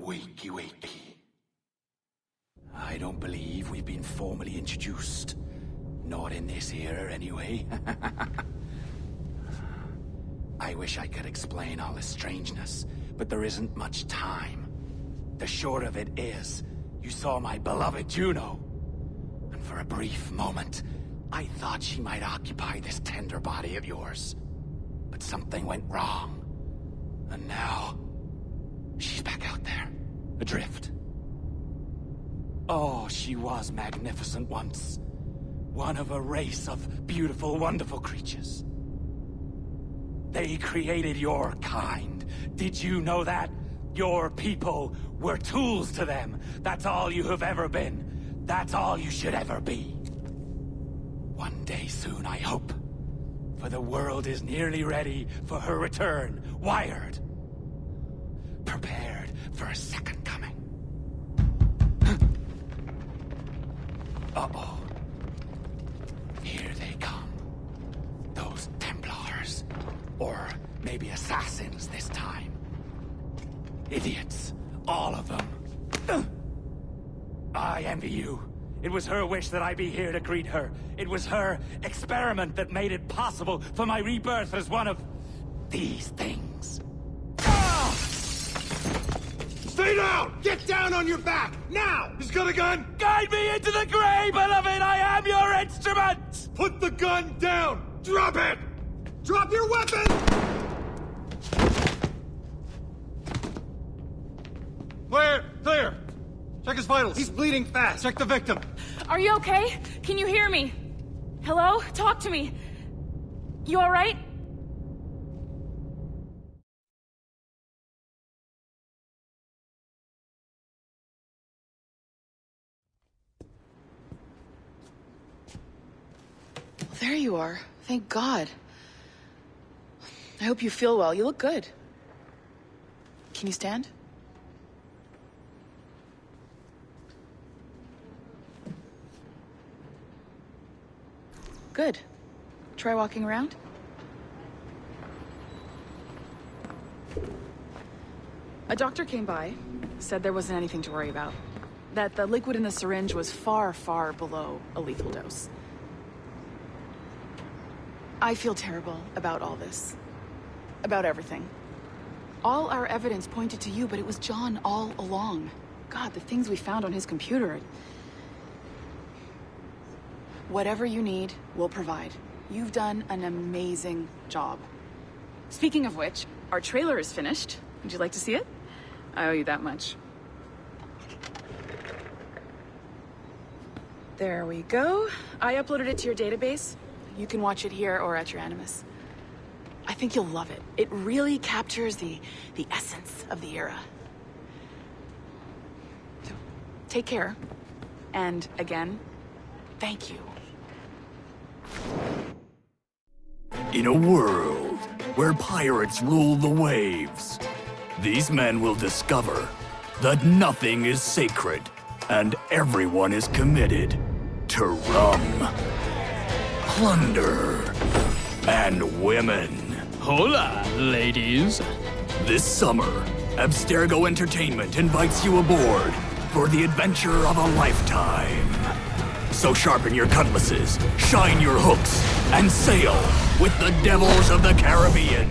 Wakey, wakey. I don't believe we've been formally introduced. Not in this era, anyway. I wish I could explain all the strangeness, but there isn't much time. The short of it is, you saw my beloved Juno. And for a brief moment, I thought she might occupy this tender body of yours. But something went wrong. And now, she's back out there, adrift. Oh, she was magnificent once. One of a race of beautiful, wonderful creatures. They created your kind. Did you know that? Your people were tools to them. That's all you have ever been. That's all you should ever be. One day soon, I hope. For the world is nearly ready for her return. Wired. Prepared for a second coming. Uh-oh. Here they come. Those Templars. Or maybe assassins this time. Idiots. All of them. I envy you. It was her wish that I be here to greet her. It was her experiment that made it possible for my rebirth as one of these things. Ah! Stay down! Get down on your back! Now! He's got a gun! Guide me into the grave, beloved! I am your instrument! Put the gun down! Drop it! Drop your weapon! Clear! Clear! Check his vitals. He's bleeding fast. Check the victim. Are you okay? Can you hear me? Hello? Talk to me. You alright? There you are. Thank God. I hope you feel well. You look good. Can you stand? Good. Try walking around. A doctor came by, said there wasn't anything to worry about. That the liquid in the syringe was far, far below a lethal dose. I feel terrible about all this. About everything. All our evidence pointed to you, but it was John all along. God, the things we found on his computer. Whatever you need, we'll provide. You've done an amazing job. Speaking of which, our trailer is finished. Would you like to see it? I owe you that much. There we go. I uploaded it to your database. You can watch it here or at your Animus. I think you'll love it. It really captures the essence of the era. So, take care. And again, thank you. In a world where pirates rule the waves, these men will discover that nothing is sacred and everyone is committed to rum, plunder, and women. Hola, ladies. This summer, Abstergo Entertainment invites you aboard for the adventure of a lifetime. So sharpen your cutlasses, shine your hooks, and sail with the Devils of the Caribbean.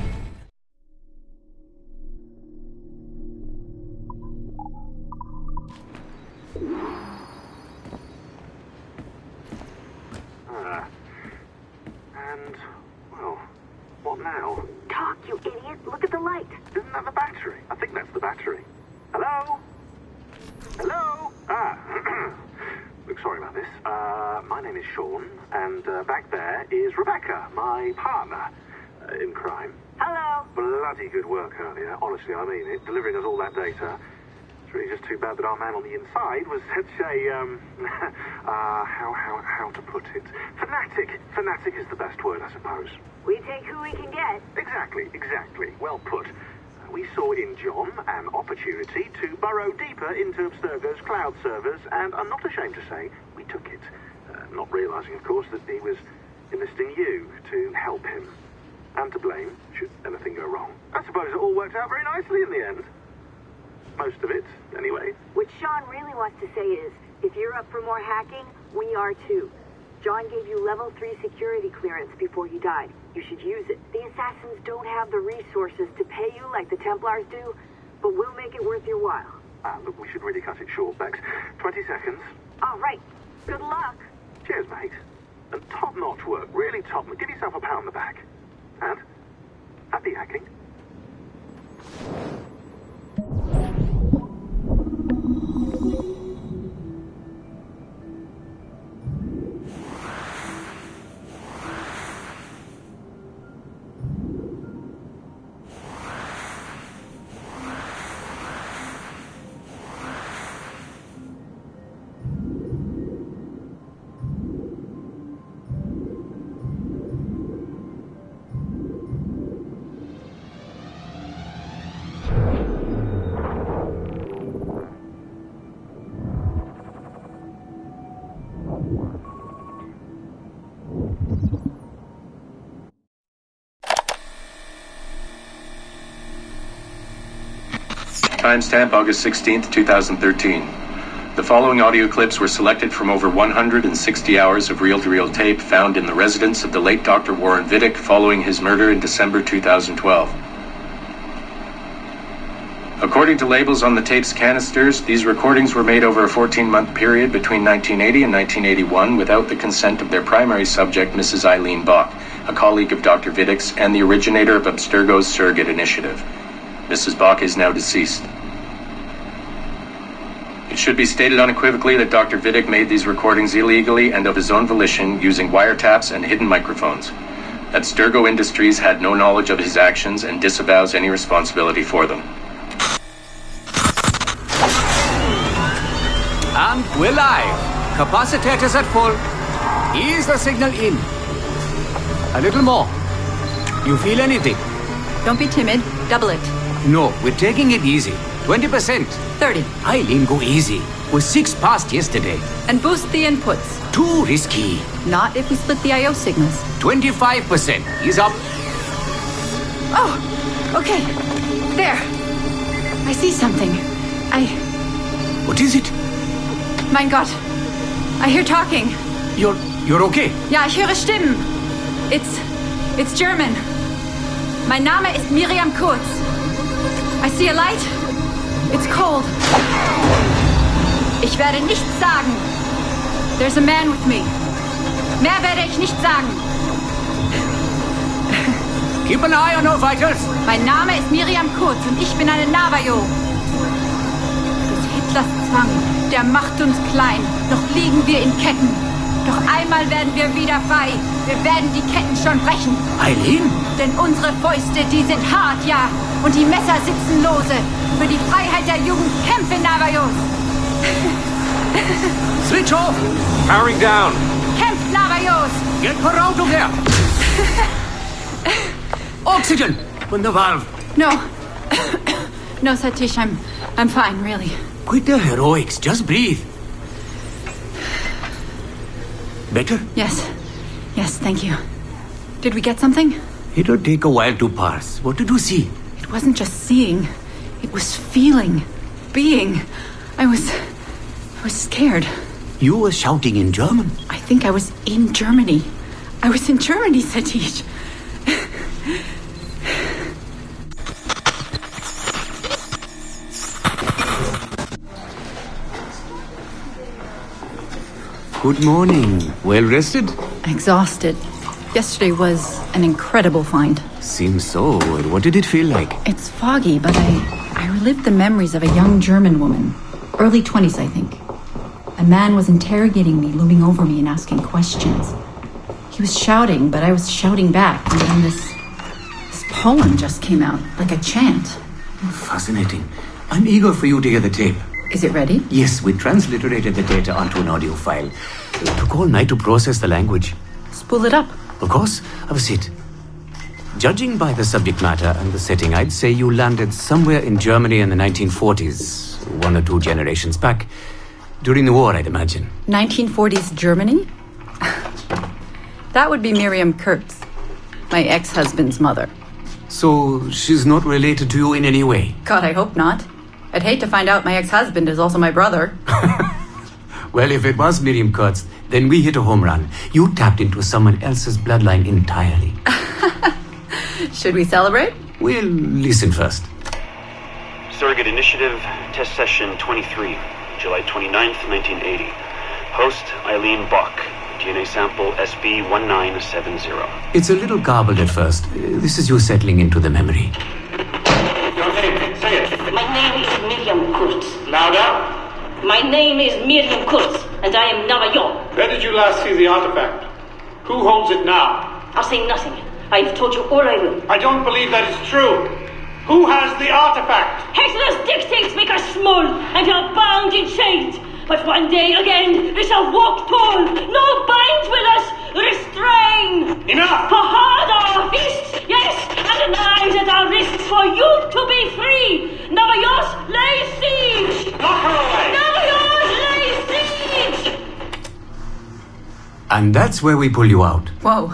And, well, what now? Talk, you idiot! Look at the light! Isn't that the battery? I think that's the battery. Hello? Hello? Look, sorry about this. My name is Sean, and back there is Rebecca, my partner in crime. Hello! Bloody good work earlier, honestly, I mean it, delivering us all that data. It's really just too bad that our man on the inside was such a, how to put it? Fanatic. Fanatic is the best word, I suppose. We take who we can get. Exactly. Well put. We saw in John an opportunity to burrow deeper into Abstergo's cloud servers, and I'm not ashamed to say we took it. Not realizing, of course, that he was enlisting you to help him. And to blame, should anything go wrong. I suppose it all worked out very nicely in the end. Most of it, anyway. What Sean really wants to say is, if you're up for more hacking, we are too. John gave you level 3 security clearance before you died. You should use it. The assassins don't have the resources to pay you like the Templars do, but we'll make it worth your while. Look, we should really cut it short, Bex. 20 seconds. All right. Good luck. Cheers, mate. And top-notch work, really top. Give yourself a pat on the back. And happy hacking. Timestamp August 16th, 2013. The following audio clips were selected from over 160 hours of reel-to-reel tape found in the residence of the late Dr. Warren Vidic following his murder in December 2012. According to labels on the tape's canisters, these recordings were made over a 14-month period between 1980 and 1981 without the consent of their primary subject, Mrs. Eileen Bach, a colleague of Dr. Vidic's and the originator of Abstergo's surrogate initiative. Mrs. Bach is now deceased. It should be stated unequivocally that Dr. Vidic made these recordings illegally and of his own volition using wiretaps and hidden microphones. Abstergo Industries had no knowledge of his actions and disavows any responsibility for them. And we're live. Capacitors at full. Ease the signal in. A little more. You feel anything? Don't be timid. Double it. No, we're taking it easy. 20%. 30. Eileen, go easy. We're 6 past yesterday. And boost the inputs. Too risky. Not if we split the I/O signals. 25%. Ease up. Oh, okay. There. I see something. What is it? Mein Gott. I hear talking. You're okay? Ja, ich höre Stimmen. It's German. Mein Name ist Miriam Kurz. I see a light. It's cold. Ich werde nichts sagen. There's a man with me. Mehr werde ich nicht sagen. Keep an eye on our vitals. Mein Name ist Miriam Kurz und ich bin eine Navajo. Des Hitlers Zwang, der macht uns klein. Noch liegen wir in Ketten. Doch einmal werden wir wieder frei. Wir werden die Ketten schon brechen. Eileen? Denn unsere Fäuste, die sind hart, ja. Und die Messer sitzen lose. Für die Freiheit der Jugend kämpfen Navajos. Switch off. Powering down. Kämpft Navajos. Get her out of there. Oxygen. From the valve. No. No, Satish, I'm fine, really. Quit the heroics. Just breathe. Better? Yes. Yes, thank you. Did we get something? It'll take a while to pass. What did you see? It wasn't just seeing. It was feeling. Being. I was scared. You were shouting in German. I think I was in Germany. I was in Germany, Satish. Good morning. Well rested? Exhausted. Yesterday was an incredible find. Seems so. What did it feel like? It's foggy, but I relived the memories of a young German woman. Early 20s, I think. A man was interrogating me, looming over me and asking questions. He was shouting, but I was shouting back. And then this poem just came out, like a chant. Fascinating. I'm eager for you to hear the tape. Is it ready? Yes, we transliterated the data onto an audio file. It took all night to process the language. Spool it up. Of course. Have a seat. Judging by the subject matter and the setting, I'd say you landed somewhere in Germany in the 1940s, 1 or 2 generations back. During the war, I'd imagine. 1940s Germany? That would be Miriam Kurtz, my ex-husband's mother. So she's not related to you in any way? God, I hope not. I'd hate to find out my ex-husband is also my brother. Well, if it was Miriam Kurtz, then we hit a home run. You tapped into someone else's bloodline entirely. Should we celebrate? We'll listen first. Surrogate Initiative, Test Session 23, July 29th, 1980. Host, Eileen Bach. DNA sample SB1970. It's a little garbled at first. This is you settling into the memory. Your name, say it. My name is Miriam Kurtz. Louder. My name is Miriam Kurtz, and I am Navajo. Where did you last see the artifact? Who holds it now? I'll say nothing. I've told you all I will. I don't believe that is true. Who has the artifact? Hitler's dictates make us small, and are bound in chains. But one day again, we shall walk tall. No binds will us restrain. Enough! For hard our fists, yes, and the knives at our wrists for you to be free. Navajos lay siege. Knock her away. Navajos lay siege. And that's where we pull you out. Whoa.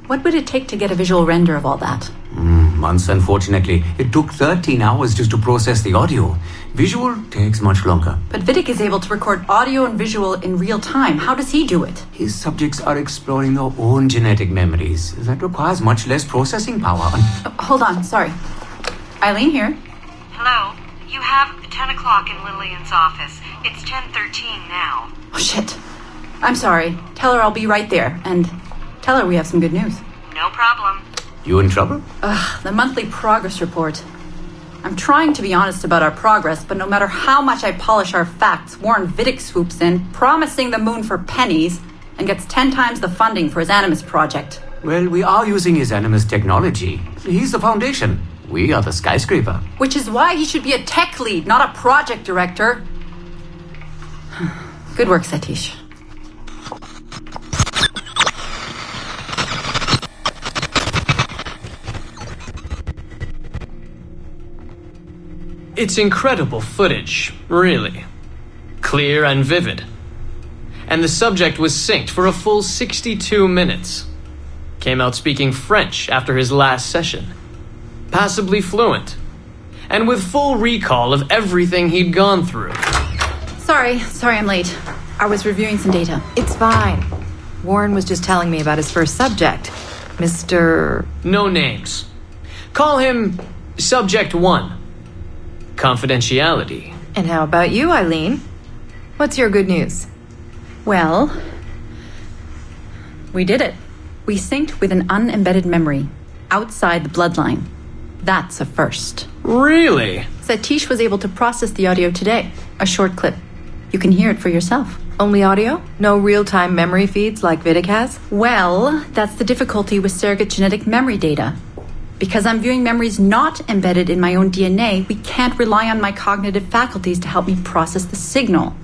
What would it take to get a visual render of all that? Months, unfortunately. It took 13 hours just to process the audio. Visual takes much longer. But Vidic is able to record audio and visual in real time. How does he do it? His subjects are exploring their own genetic memories. That requires much less processing power. Hold on, sorry. Eileen here. Hello. You have 10 o'clock in Lillian's office. It's 10:13 now. Oh, shit. I'm sorry. Tell her I'll be right there. And tell her we have some good news. No problem. You in trouble? The monthly progress report. I'm trying to be honest about our progress, but no matter how much I polish our facts, Warren Vidic swoops in, promising the moon for pennies, and gets 10 times the funding for his Animus project. Well, we are using his Animus technology. He's the foundation. We are the skyscraper. Which is why he should be a tech lead, not a project director. Good work, Satish. It's incredible footage, really. Clear and vivid. And the subject was synced for a full 62 minutes. Came out speaking French after his last session. Passably fluent. And with full recall of everything he'd gone through. Sorry I'm late. I was reviewing some data. It's fine. Warren was just telling me about his first subject. Mr. No names. Call him Subject 1. Confidentiality. And how about you, Eileen? What's your good news? Well, we did it. We synced with an unembedded memory outside the bloodline. That's a first. Really? Satish was able to process the audio today. A short clip. You can hear it for yourself. Only audio? No real-time memory feeds like Vidic has? Well, that's the difficulty with surrogate genetic memory data. Because I'm viewing memories not embedded in my own DNA, we can't rely on my cognitive faculties to help me process the signal.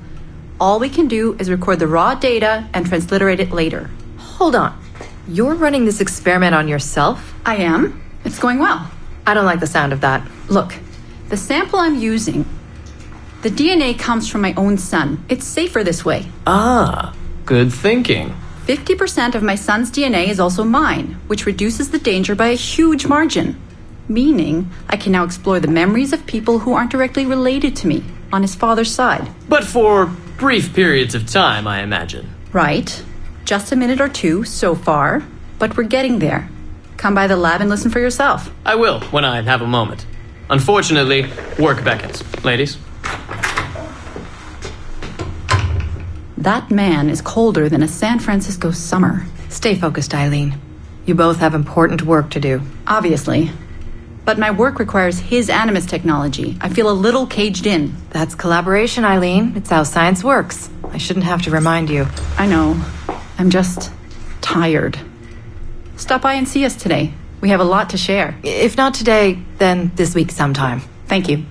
All we can do is record the raw data and transliterate it later. Hold on. You're running this experiment on yourself? I am. It's going well. I don't like the sound of that. Look, the sample I'm using, the DNA comes from my own son. It's safer this way. Ah, good thinking. 50% of my son's DNA is also mine, which reduces the danger by a huge margin. Meaning, I can now explore the memories of people who aren't directly related to me on his father's side. But for brief periods of time, I imagine. Right. Just a minute or two so far, but we're getting there. Come by the lab and listen for yourself. I will, when I have a moment. Unfortunately, work beckons. Ladies? That man is colder than a San Francisco summer. Stay focused, Eileen. You both have important work to do. Obviously. But my work requires his Animus technology. I feel a little caged in. That's collaboration, Eileen. It's how science works. I shouldn't have to remind you. I know. I'm just tired. Stop by and see us today. We have a lot to share. If not today, then this week sometime. Thank you.